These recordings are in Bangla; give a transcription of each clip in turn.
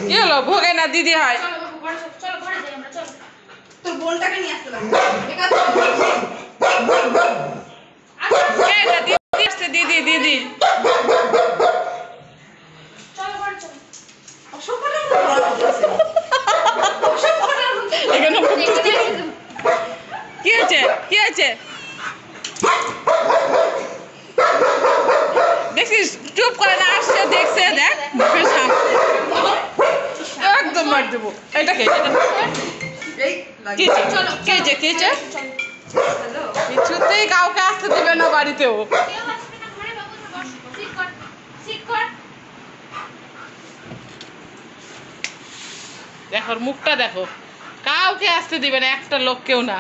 কি হলো? ভোগে না দিদি হয়? তোর বোনটাকে নিয়ে আসতে লাগবে। দিদি আসছে, দিদি দিদি। কি হয়েছে? কি হয়েছে? দেখছিস চুপ করে না, আসছে দেখছে, দেখ একদম মার দেবো। এটা কে? কিছুতেই কাউকে আসতে দিবে না বাড়িতেও। দেখো মুখটা দেখো, কাউকে আসতে দিবে না, একটা লোককেও না।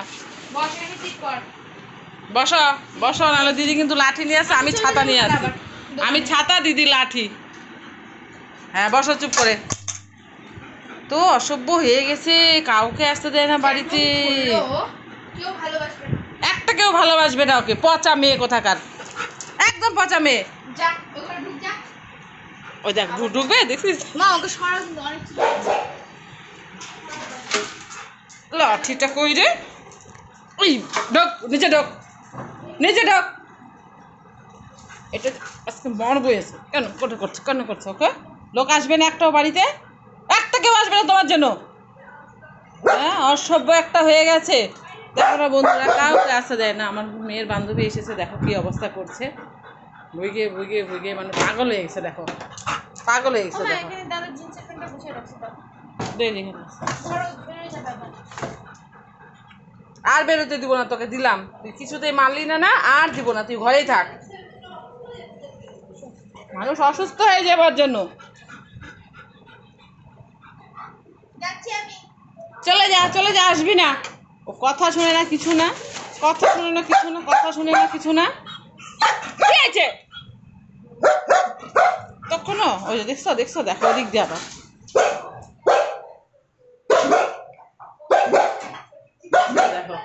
বসো বসো, নাহলে দিদি কিন্তু লাঠি নিয়ে আসে, আমি ছাতা নিয়ে আসি। আমি ছাতা, দিদি লাঠি। হ্যাঁ বসো চুপ করে। তো অসভ্য হয়ে গেছে, কাউকে আসতে দেয় না বাড়িতে। একটা কেউ ভালোবাসবে না ওকে, পচা মেয়ে কোথাকার, একদম পচা মেয়ে। ওই দেখ ঢুকবে, দেখছিস? লাঠিটা কই রে? ওই ঢোক, নিচে ঢোক, নিচে ঢোক। এটা আজকে মন বইয়েছে। কেন করছে, কেন করছে? ওকে লোক আসবে না একটাও বাড়িতে, একটা কেউ আসবে না তোমার জন্য। হ্যাঁ অসভ্য একটা হয়ে গেছে। দেখো না বন্ধুরা, কাউকে আসতে দেয় না। আমার মেয়ের বান্ধবী এসেছে, দেখো কি অবস্থা করছে। ভুইগে ভুইগে ভুইগে মানে পাগল হয়ে গেছে। দেখো পাগল হয়ে গেছে। দেখো আর বেরোতে দিব না তোকে, দিলাম। তুই কিছুতেই মানলি না, না আর দিব না, তুই ঘরেই থাক। মানুষ অসুস্থ হয়ে যাবার জন্য। চলে যা, চলে যা, আসবি না। ও কথা শুনে না, কিছু না, কথা শুনে না, কিছু না, কথা শুনে না, কিছু না। কি আছে তখন? ওই যে দেখছো, দেখছো, দেখো ওদিক দিয়ে আবার। দেখো